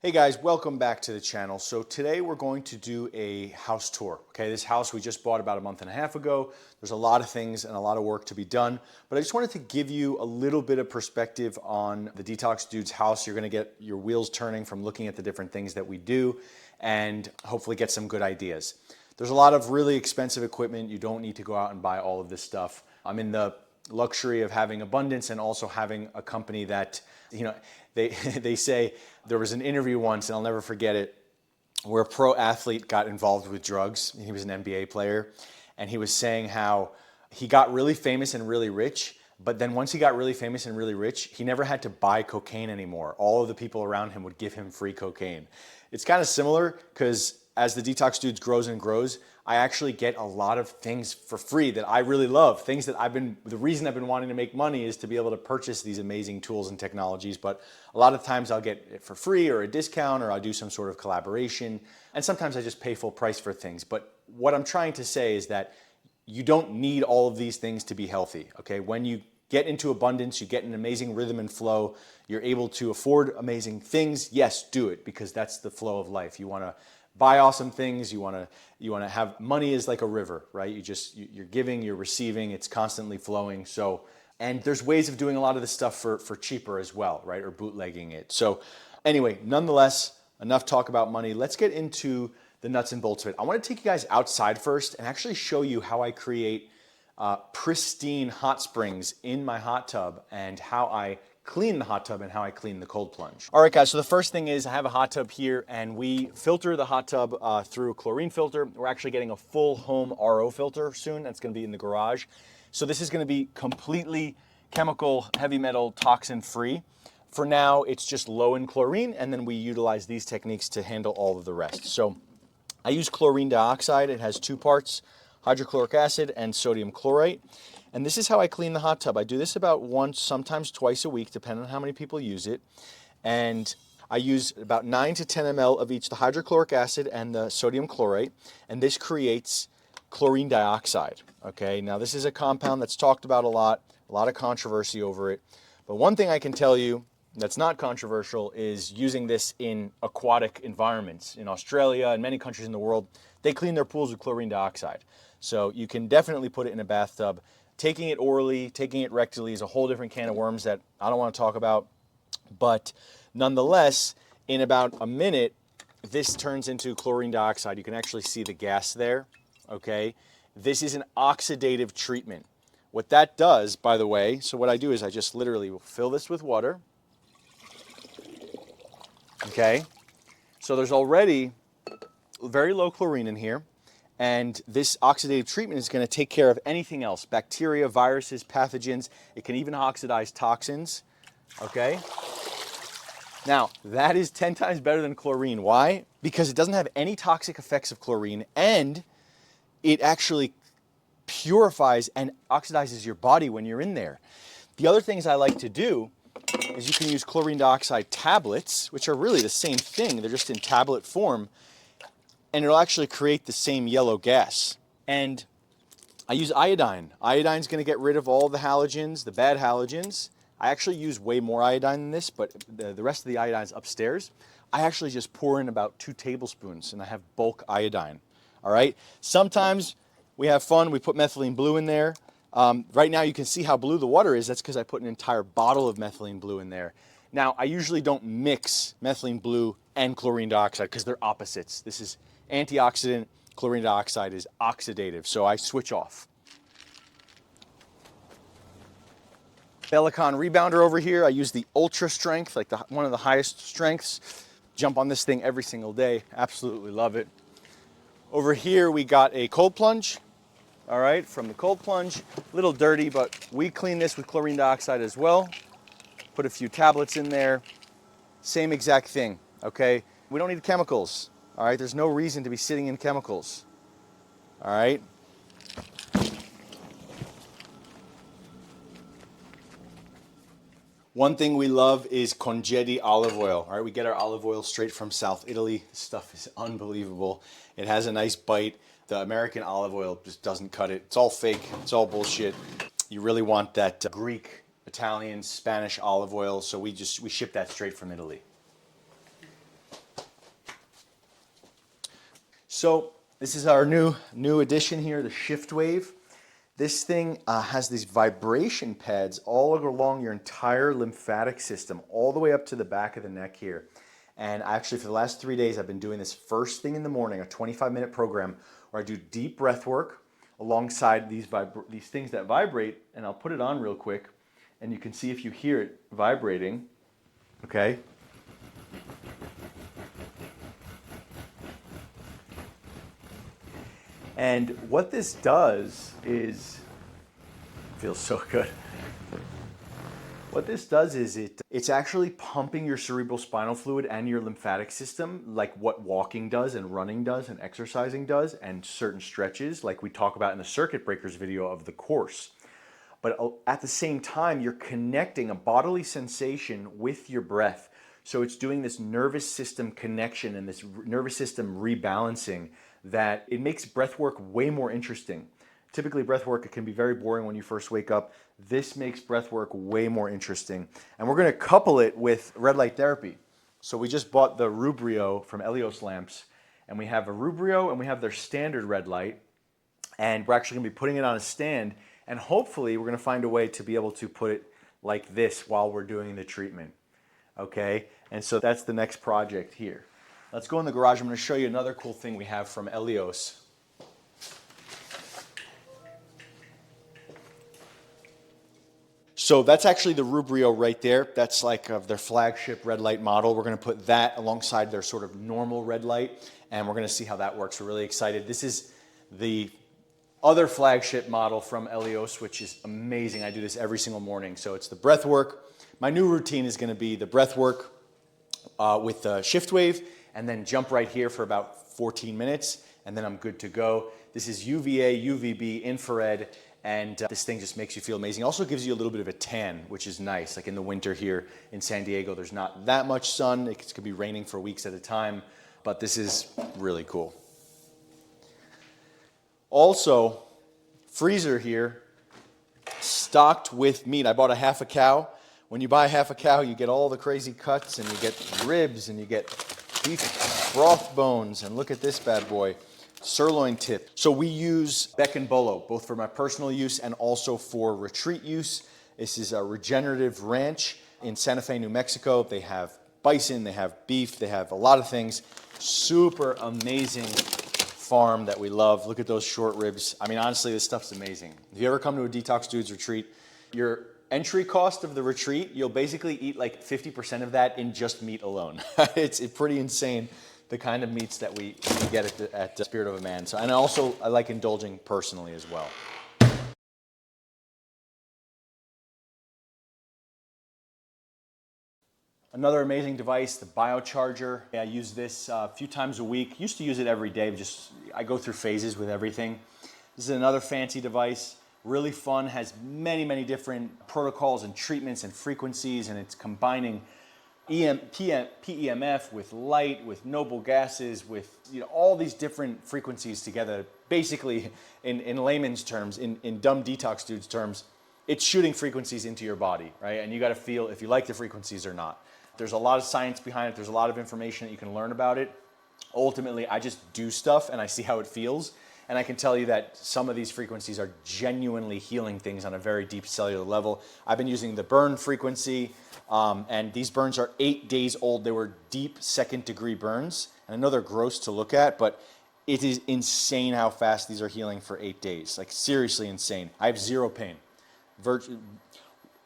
Hey guys, welcome back to the channel. So today we're going to do a house tour. Okay, this house we just bought about a month and a half ago. There's a lot of things and a lot of work to be done, but I just wanted to give you a little bit of perspective on the Detox Dude's house. You're gonna get your wheels turning from looking at the different things that we do and hopefully get some good ideas. There's a lot of really expensive equipment. You don't need to go out and buy all of this stuff. I'm in the luxury of having abundance and also having a company that, they say, there was an interview once, and I'll never forget it, where a pro athlete got involved with drugs. He was an NBA player, and he was saying how he got really famous and really rich, but then once he got really famous and really rich, he never had to buy cocaine anymore. All of the people around him would give him free cocaine. It's kind of similar because as the Detox Dudes grows and grows, I actually get a lot of things for free that I really love. Things that the reason I've been wanting to make money is to be able to purchase these amazing tools and technologies. But a lot of times I'll get it for free or a discount, or I'll do some sort of collaboration. And sometimes I just pay full price for things. But what I'm trying to say is that you don't need all of these things to be healthy, okay? When you get into abundance, you get an amazing rhythm and flow, you're able to afford amazing things, yes, do it, because that's the flow of life. You wanna buy awesome things, you wanna have money is like a river, right? You're giving, you're receiving, it's constantly flowing. So, and there's ways of doing a lot of this stuff for cheaper as well, right? Or bootlegging it. So anyway, nonetheless, enough talk about money. Let's get into the nuts and bolts of it. I wanna take you guys outside first and actually show you how I create pristine hot springs in my hot tub and how I clean the hot tub and how I clean the cold plunge. All right guys, so the first thing is I have a hot tub here and we filter the hot tub through a chlorine filter. We're actually getting a full home RO filter soon. That's gonna be in the garage. So this is gonna be completely chemical, heavy metal, toxin free. For now, it's just low in chlorine, and then we utilize these techniques to handle all of the rest. So I use chlorine dioxide. It has two parts, hydrochloric acid and sodium chlorite. And this is how I clean the hot tub. I do this about once, sometimes twice a week, depending on how many people use it. And I use about 9 to 10 ml of each, the hydrochloric acid and the sodium chlorite. And this creates chlorine dioxide, okay? Now this is a compound that's talked about a lot of controversy over it. But one thing I can tell you that's not controversial is using this in aquatic environments. In Australia and many countries in the world, they clean their pools with chlorine dioxide. So you can definitely put it in a bathtub. Taking it orally, taking it rectally is a whole different can of worms that I don't want to talk about. But nonetheless, in about a minute, this turns into chlorine dioxide. You can actually see the gas there, okay? This is an oxidative treatment. What that does, by the way, so what I do is I just literally will fill this with water, okay? So there's already very low chlorine in here. And this oxidative treatment is going to take care of anything else, bacteria, viruses, pathogens. It can even oxidize toxins, okay? Now, that is 10 times better than chlorine. Why? Because it doesn't have any toxic effects of chlorine, and it actually purifies and oxidizes your body when you're in there. The other things I like to do is you can use chlorine dioxide tablets, which are really the same thing. They're just in tablet form. And it'll actually create the same yellow gas. And I use iodine. Iodine's gonna get rid of all the halogens, the bad halogens. I actually use way more iodine than this, but the rest of the iodine's upstairs. I actually just pour in about 2 tablespoons and I have bulk iodine, all right? Sometimes we have fun, we put methylene blue in there. Right now you can see how blue the water is. That's because I put an entire bottle of methylene blue in there. Now, I usually don't mix methylene blue and chlorine dioxide because they're opposites. This is antioxidant, chlorine dioxide is oxidative, so I switch off. Bellicon rebounder over here, I use the ultra strength, like one of the highest strengths. Jump on this thing every single day, absolutely love it. Over here we got a cold plunge, all right, from the cold plunge. A little dirty, but we clean this with chlorine dioxide as well. Put a few tablets in there, same exact thing, okay? We don't need chemicals. All right, there's no reason to be sitting in chemicals. All right. One thing we love is congedi olive oil. All right, we get our olive oil straight from South Italy. This stuff is unbelievable. It has a nice bite. The American olive oil just doesn't cut it. It's all fake, it's all bullshit. You really want that Greek, Italian, Spanish olive oil, so we ship that straight from Italy. So this is our new addition here, the Shift Wave. This thing has these vibration pads all along your entire lymphatic system, all the way up to the back of the neck here. And actually for the last 3 days, I've been doing this first thing in the morning, a 25-minute program where I do deep breath work alongside these things that vibrate. And I'll put it on real quick and you can see if you hear it vibrating, okay? And what this does is, feels so good. What this does is it's actually pumping your cerebral spinal fluid and your lymphatic system like what walking does and running does and exercising does and certain stretches like we talk about in the circuit breakers video of the course. But at the same time, you're connecting a bodily sensation with your breath. So it's doing this nervous system connection and this nervous system rebalancing that it makes breath work way more interesting. Typically breath work, it can be very boring when you first wake up. This makes breath work way more interesting. And we're gonna couple it with red light therapy. So we just bought the Rubrio from Elios lamps, and we have a Rubrio and we have their standard red light. And we're actually gonna be putting it on a stand, and hopefully we're gonna find a way to be able to put it like this while we're doing the treatment, okay? And so that's the next project here. Let's go in the garage. I'm gonna show you another cool thing we have from Elios. So that's actually the Rubrio right there. That's like their flagship red light model. We're gonna put that alongside their sort of normal red light, and we're gonna see how that works. We're really excited. This is the other flagship model from Elios, which is amazing. I do this every single morning. So it's the breath work. My new routine is gonna be the breath work with the Shift Wave, and then jump right here for about 14 minutes, and then I'm good to go. This is UVA, UVB, infrared, and this thing just makes you feel amazing. Also gives you a little bit of a tan, which is nice. Like in the winter here in San Diego, there's not that much sun. It could be raining for weeks at a time, but this is really cool. Also, freezer here, stocked with meat. I bought a half a cow. When you buy half a cow, you get all the crazy cuts, and you get ribs, and you get beef broth bones, and look at this bad boy, sirloin tip. So we use Bec and Bolo, both for my personal use and also for retreat use. This is a Regenerative ranch in Santa Fe, New Mexico. They have bison, they have beef, they have a lot of things. Super amazing farm that we love. Look at those short ribs. I mean, honestly, this stuff's amazing. If you ever come to a Detox Dudes retreat, your entry cost of the retreat, you'll basically eat like 50% of that in just meat alone. It's pretty insane, the kind of meats that we get at the Spirit of a Man. So, and also I like indulging personally as well. Another amazing device, the Biocharger. I use this a few times a week. Used to use it every day, I go through phases with everything. This is another fancy device. Really fun, has many, many different protocols and treatments and frequencies, and it's combining PEMF with light, with noble gases, with all these different frequencies together. Basically, in layman's terms, in dumb Detox Dudes terms, it's shooting frequencies into your body, right? And you gotta feel if you like the frequencies or not. There's a lot of science behind it. There's a lot of information that you can learn about it. Ultimately, I just do stuff and I see how it feels. And I can tell you that some of these frequencies are genuinely healing things on a very deep cellular level. I've been using the burn frequency, and these burns are 8 days old. They were deep 2nd-degree burns. And I know they're gross to look at, but it is insane how fast these are healing for 8 days. Like seriously insane. I have zero pain.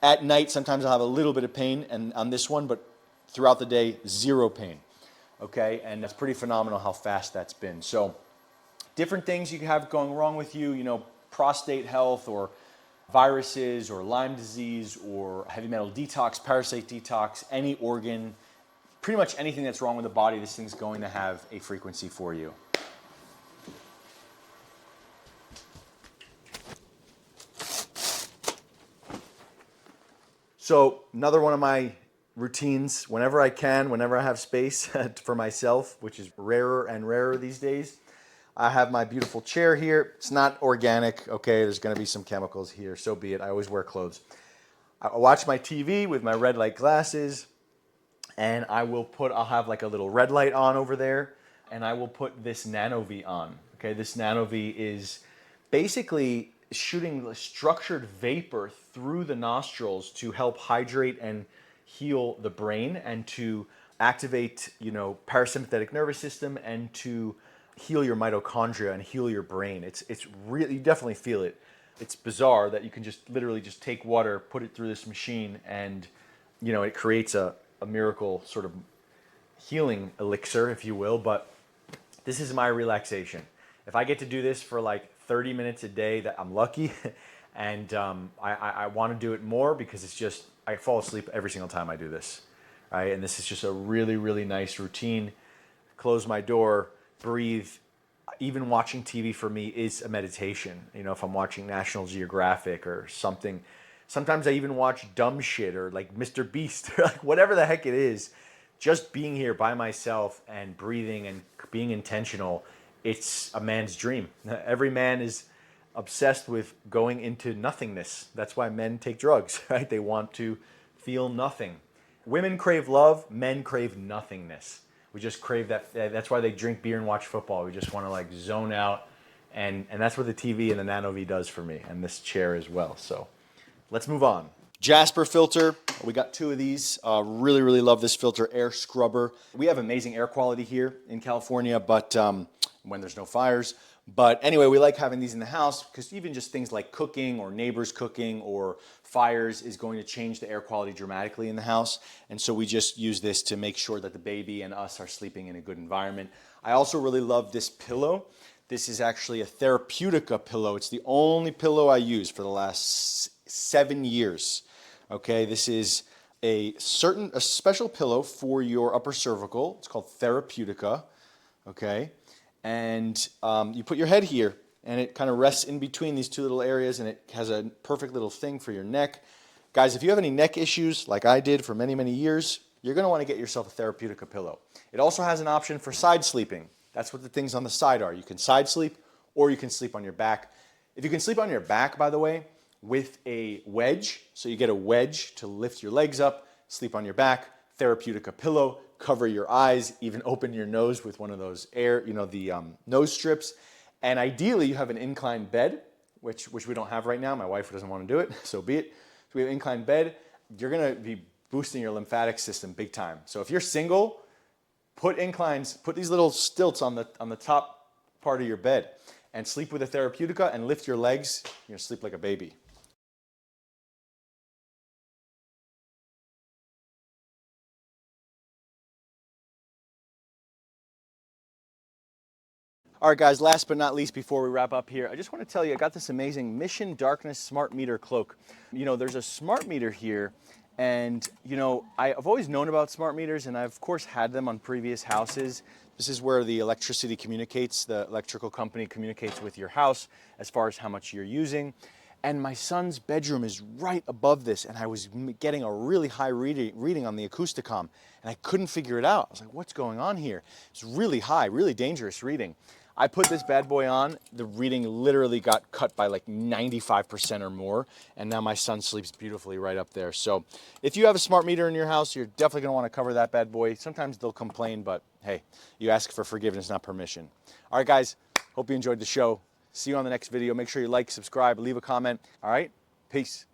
At night, sometimes I'll have a little bit of pain and on this one, but throughout the day, zero pain. Okay, and it's pretty phenomenal how fast that's been. So different things you can have going wrong with you, prostate health or viruses or Lyme disease or heavy metal detox, parasite detox, any organ, pretty much anything that's wrong with the body, this thing's going to have a frequency for you. So another one of my routines, whenever I can, whenever I have space for myself, which is rarer and rarer these days, I have my beautiful chair here. It's not organic, okay? There's gonna be some chemicals here, so be it. I always wear clothes. I watch my TV with my red light glasses, and I'll have like a little red light on over there. and I will put this Nanov on. Okay, this Nanov is basically shooting structured vapor through the nostrils to help hydrate and heal the brain and to activate, parasympathetic nervous system and to heal your mitochondria and heal your brain. It's really, you definitely feel it. It's bizarre that you can just literally just take water, put it through this machine, and it creates a miracle sort of healing elixir, if you will. But this is my relaxation. If I get to do this for like 30 minutes a day, that I'm lucky. And I want to do it more because it's just, I fall asleep every single time I do this. Right? And this is just a really, really nice routine. Close my door, breathe. Even watching TV for me is a meditation. If I'm watching National Geographic or something, sometimes I even watch dumb shit or like Mr. Beast or like whatever the heck it is. Just being here by myself and breathing and being intentional, it's a man's dream. Every man is obsessed with going into nothingness. That's why men take drugs, right? They want to feel nothing. Women crave love, men crave nothingness. We just crave that. That's why they drink beer and watch football. We just want to like zone out. And that's what the TV and the Nanov does for me, and this chair as well. So let's move on. Jasper filter. We got 2 of these. Really, really love this filter, air scrubber. We have amazing air quality here in California, but when there's no fires. But anyway, we like having these in the house because even just things like cooking or neighbors cooking or fires is going to change the air quality dramatically in the house. And so we just use this to make sure that the baby and us are sleeping in a good environment. I also really love this pillow. This is actually a Therapeutica pillow. It's the only pillow I use for the last 7 years. Okay, this is a special pillow for your upper cervical. It's called Therapeutica. Okay. And you put your head here, and it kind of rests in between these 2 little areas, and it has a perfect little thing for your neck. Guys, if you have any neck issues, like I did for many, many years, you're going to want to get yourself a Therapeutica pillow. It also has an option for side sleeping. That's what the things on the side are. You can side sleep, or you can sleep on your back. If you can sleep on your back, by the way, with a wedge, so you get a wedge to lift your legs up, sleep on your back, Therapeutica pillow, cover your eyes, even open your nose with one of those nose strips. And ideally, you have an inclined bed, which we don't have right now. My wife doesn't want to do it, so be it. So we have an inclined bed. You're going to be boosting your lymphatic system big time. So if you're single, put these little stilts on the top part of your bed and sleep with a Therapeutica and lift your legs. You're going to sleep like a baby. All right, guys, last but not least, before we wrap up here, I just want to tell you, I got this amazing Mission Darkness Smart Meter Cloak. There's a smart meter here, and, I've always known about smart meters, and I've, of course, had them on previous houses. This is where the electricity communicates, the electrical company communicates with your house as far as how much you're using. And my son's bedroom is right above this, and I was getting a really high reading on the Acousticom, and I couldn't figure it out. I was like, what's going on here? It's really high, really dangerous reading. I put this bad boy on, the reading literally got cut by like 95% or more, and now my son sleeps beautifully right up there. So if you have a smart meter in your house, you're definitely gonna wanna cover that bad boy. Sometimes they'll complain, but hey, you ask for forgiveness, not permission. All right, guys, hope you enjoyed the show. See you on the next video. Make sure you like, subscribe, leave a comment. All right, peace.